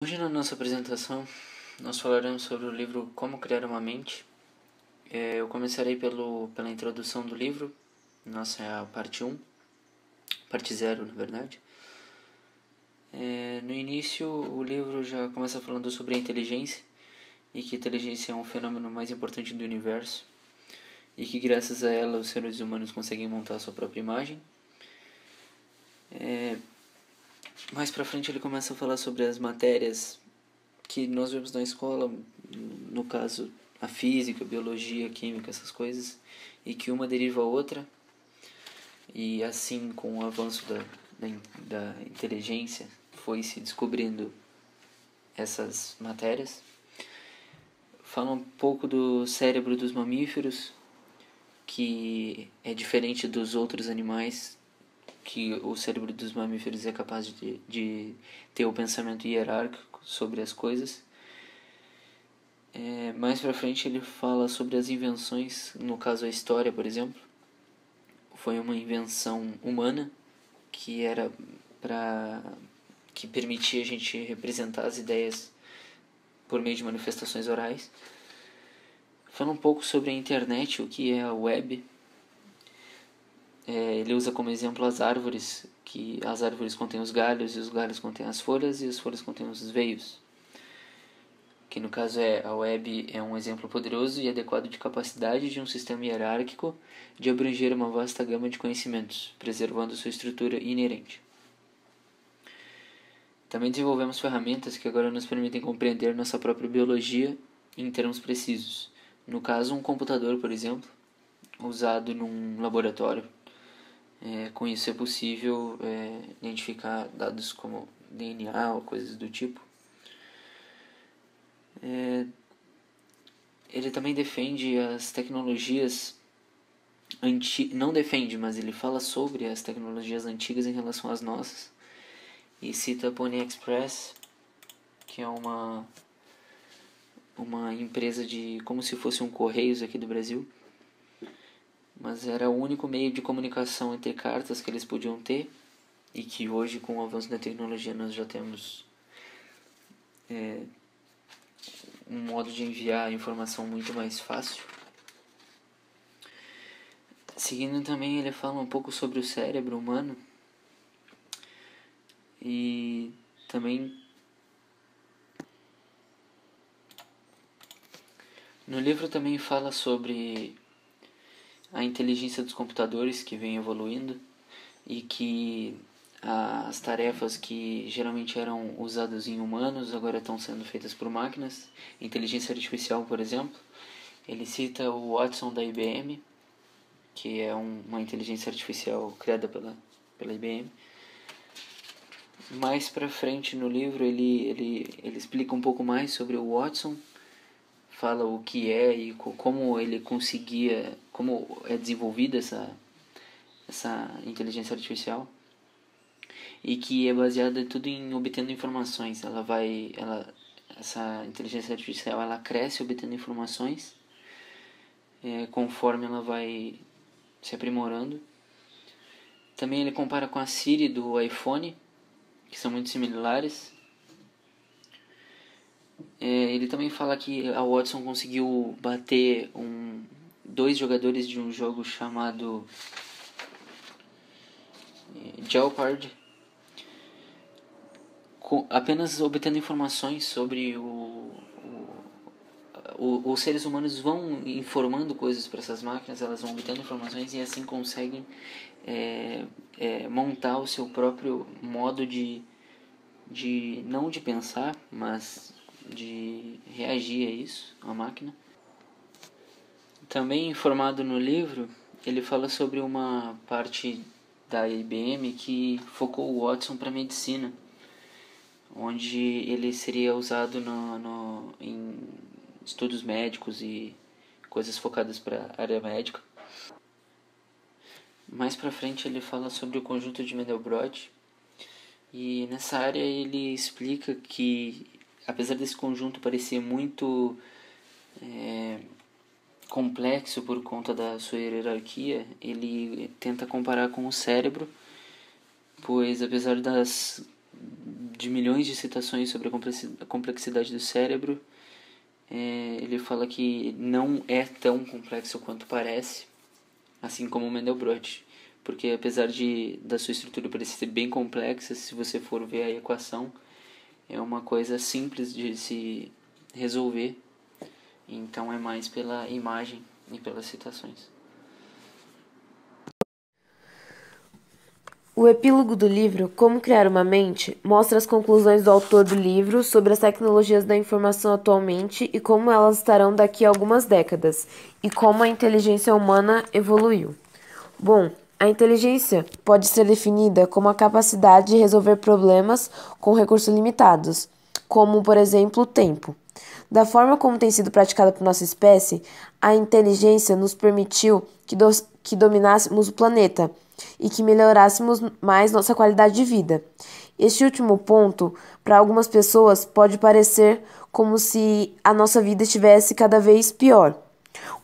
Hoje na nossa apresentação nós falaremos sobre o livro Como Criar uma Mente. Eu começarei pela introdução do livro. Nossa, é a parte 1, parte 0 na verdade. No início o livro já começa falando sobre a inteligência e que a inteligência é um fenômeno mais importante do universo e que graças a ela os seres humanos conseguem montar a sua própria imagem. Mais pra frente ele começa a falar sobre as matérias que nós vemos na escola, no caso a física, a biologia, a química, essas coisas, e que uma deriva a outra, e assim com o avanço da inteligência foi se descobrindo essas matérias. Fala um pouco do cérebro dos mamíferos, que é diferente dos outros animais, que o cérebro dos mamíferos é capaz de ter o pensamento hierárquico sobre as coisas. Mais pra frente ele fala sobre as invenções, no caso a história, por exemplo. Foi uma invenção humana que era que permitia a gente representar as ideias por meio de manifestações orais. Fala um pouco sobre a internet, o que é a web. Ele usa como exemplo as árvores, que as árvores contêm os galhos, e os galhos contêm as folhas, e as folhas contêm os veios. Que no caso a web é um exemplo poderoso e adequado de capacidade de um sistema hierárquico de abranger uma vasta gama de conhecimentos, preservando sua estrutura inerente. Também desenvolvemos ferramentas que agora nos permitem compreender nossa própria biologia em termos precisos. No caso, um computador, por exemplo, usado num laboratório. Com isso é possível identificar dados como DNA ou coisas do tipo. Ele também defende as tecnologias não defende, mas ele fala sobre as tecnologias antigas em relação às nossas, e cita a Pony Express, que é uma empresa de como se fosse um Correios aqui do Brasil, mas era o único meio de comunicação entre cartas que eles podiam ter, e que hoje, com o avanço da tecnologia, nós já temos um modo de enviar a informação muito mais fácil. Seguindo também, ele fala um pouco sobre o cérebro humano e também no livro também fala sobre a inteligência dos computadores que vem evoluindo e que as tarefas que geralmente eram usadas em humanos agora estão sendo feitas por máquinas. Inteligência artificial, por exemplo, ele cita o Watson da IBM, que é uma inteligência artificial criada pela IBM. Mais pra frente no livro ele explica um pouco mais sobre o Watson, fala o que é e como ele conseguia, como é desenvolvida essa inteligência artificial, e que é baseada tudo em obtendo informações. Essa inteligência artificial ela cresce obtendo informações conforme ela vai se aprimorando. Também ele compara com a Siri do iPhone, que são muito similares. Ele também fala que a Watson conseguiu bater dois jogadores de um jogo chamado Jeopardy, apenas obtendo informações sobre os seres humanos vão informando coisas para essas máquinas, elas vão obtendo informações e assim conseguem montar o seu próprio modo não de pensar, mas de reagir a isso, a máquina. Também informado no livro, ele fala sobre uma parte da IBM que focou o Watson para medicina, onde ele seria usado em estudos médicos e coisas focadas para a área médica. Mais para frente ele fala sobre o conjunto de Mandelbrot, e nessa área ele explica que, apesar desse conjunto parecer muito complexo por conta da sua hierarquia, ele tenta comparar com o cérebro, pois apesar de milhões de citações sobre a complexidade do cérebro, ele fala que não é tão complexo quanto parece, assim como o Mandelbrot. Porque apesar da sua estrutura parecer ser bem complexa, se você for ver a equação, é uma coisa simples de se resolver. Então é mais pela imagem e pelas citações. O epílogo do livro, Como Criar uma Mente, mostra as conclusões do autor do livro sobre as tecnologias da informação atualmente e como elas estarão daqui a algumas décadas, e como a inteligência humana evoluiu. Bom, a inteligência pode ser definida como a capacidade de resolver problemas com recursos limitados, como, por exemplo, o tempo. Da forma como tem sido praticada por nossa espécie, a inteligência nos permitiu que dominássemos o planeta e que melhorássemos mais nossa qualidade de vida. Este último ponto, para algumas pessoas, pode parecer como se a nossa vida estivesse cada vez pior.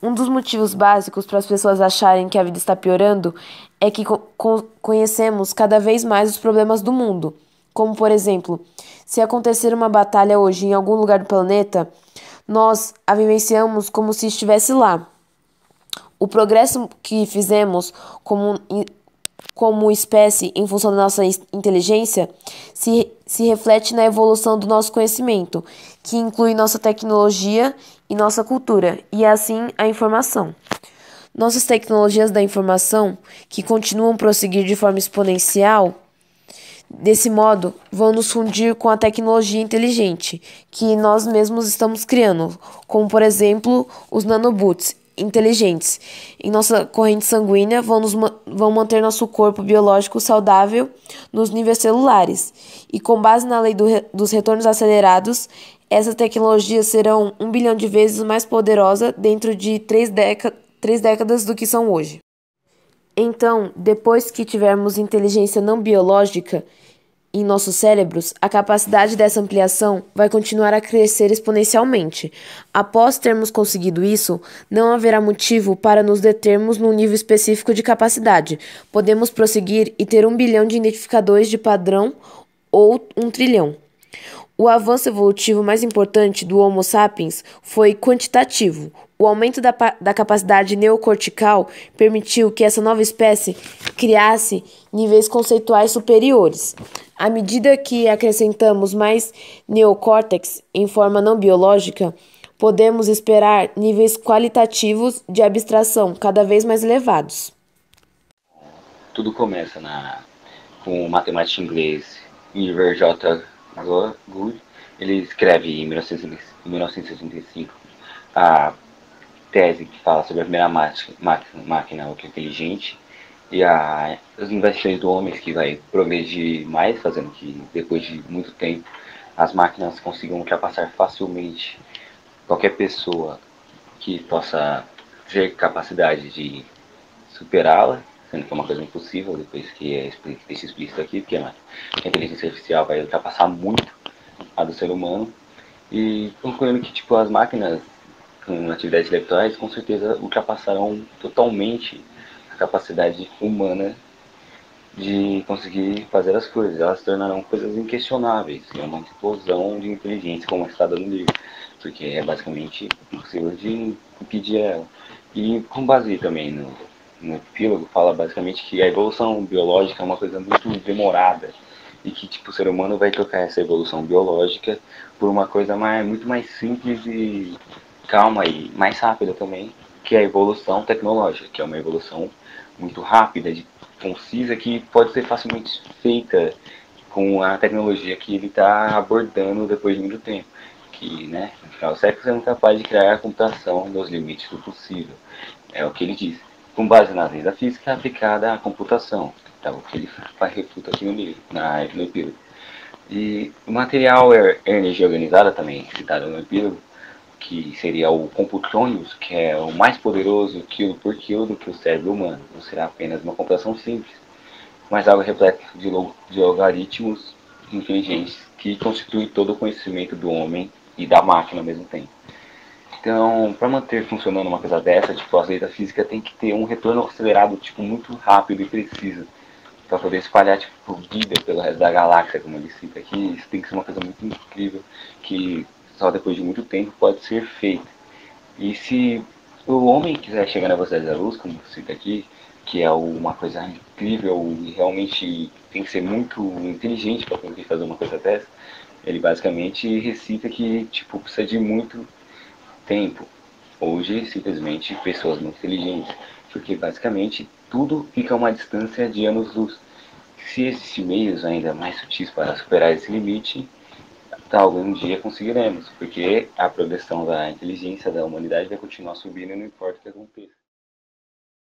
Um dos motivos básicos para as pessoas acharem que a vida está piorando é que conhecemos cada vez mais os problemas do mundo. Como, por exemplo, se acontecer uma batalha hoje em algum lugar do planeta, nós a vivenciamos como se estivesse lá. O progresso que fizemos como espécie em função da nossa inteligência se reflete na evolução do nosso conhecimento, que inclui nossa tecnologia e nossa cultura, e assim a informação. Nossas tecnologias da informação, que continuam a prosseguir de forma exponencial, desse modo, vão nos fundir com a tecnologia inteligente que nós mesmos estamos criando, como por exemplo os nanobots inteligentes. Em nossa corrente sanguínea vão manter nosso corpo biológico saudável nos níveis celulares. E com base na lei dos retornos acelerados, essas tecnologias serão 1 bilhão de vezes mais poderosas dentro de 3 décadas do que são hoje. Então, depois que tivermos inteligência não biológica em nossos cérebros, a capacidade dessa ampliação vai continuar a crescer exponencialmente. Após termos conseguido isso, não haverá motivo para nos determos num nível específico de capacidade. Podemos prosseguir e ter 1 bilhão de identificadores de padrão ou 1 trilhão. O avanço evolutivo mais importante do Homo sapiens foi quantitativo. O aumento da capacidade neocortical permitiu que essa nova espécie criasse níveis conceituais superiores. À medida que acrescentamos mais neocórtex em forma não biológica, podemos esperar níveis qualitativos de abstração cada vez mais elevados. Tudo começa com o matemático inglês Oliver J. Good. Ele escreve em 1965 a tese que fala sobre a primeira máquina inteligente e as investigações do homem que vai progredir mais, fazendo que depois de muito tempo as máquinas consigam ultrapassar facilmente qualquer pessoa que possa ter capacidade de superá-la, sendo que é uma coisa impossível depois que deixa explícito aqui, porque a inteligência artificial vai ultrapassar muito a do ser humano, e concluindo que tipo, as máquinas com atividades intelectuais com certeza ultrapassarão totalmente a capacidade humana de conseguir fazer as coisas. Elas se tornarão coisas inquestionáveis, é uma explosão de inteligência como está dando livre, porque é basicamente impossível de impedir ela. E com base também no epílogo, fala basicamente que a evolução biológica é uma coisa muito demorada e que tipo, o ser humano vai trocar essa evolução biológica por uma coisa muito mais simples e calma e mais rápida também, que é a evolução tecnológica, que é uma evolução muito rápida, concisa, que pode ser facilmente feita com a tecnologia que ele está abordando depois de muito tempo. Que, né, no final do século, sendo capaz de criar a computação nos limites do possível. É o que ele diz. Com base nas leis da física aplicada à computação. Então, o que ele refuta aqui no livro, no epílogo. E o material é energia organizada, também citado no epílogo, que seria o computônios, que é o mais poderoso quilo por quilo do que o cérebro humano. Não será apenas uma computação simples, mas algo repleto de logaritmos inteligentes que constitui todo o conhecimento do homem e da máquina ao mesmo tempo. Então, para manter funcionando uma coisa dessa, tipo, as leis da física tem que ter um retorno acelerado, tipo, muito rápido e preciso. para poder espalhar tipo vida pelo resto da galáxia, como ele cita aqui. Isso tem que ser uma coisa muito incrível que só depois de muito tempo pode ser feito. E se o homem quiser chegar na velocidade da luz, como cita aqui, que é uma coisa incrível e realmente tem que ser muito inteligente para conseguir fazer uma coisa dessa, ele basicamente recita que tipo precisa de muito tempo, ou de simplesmente pessoas muito inteligentes, porque basicamente tudo fica a uma distância de anos-luz. Se existem meios ainda mais sutis para superar esse limite, talvez um dia conseguiremos, porque a progressão da inteligência da humanidade vai continuar subindo, não importa o que aconteça.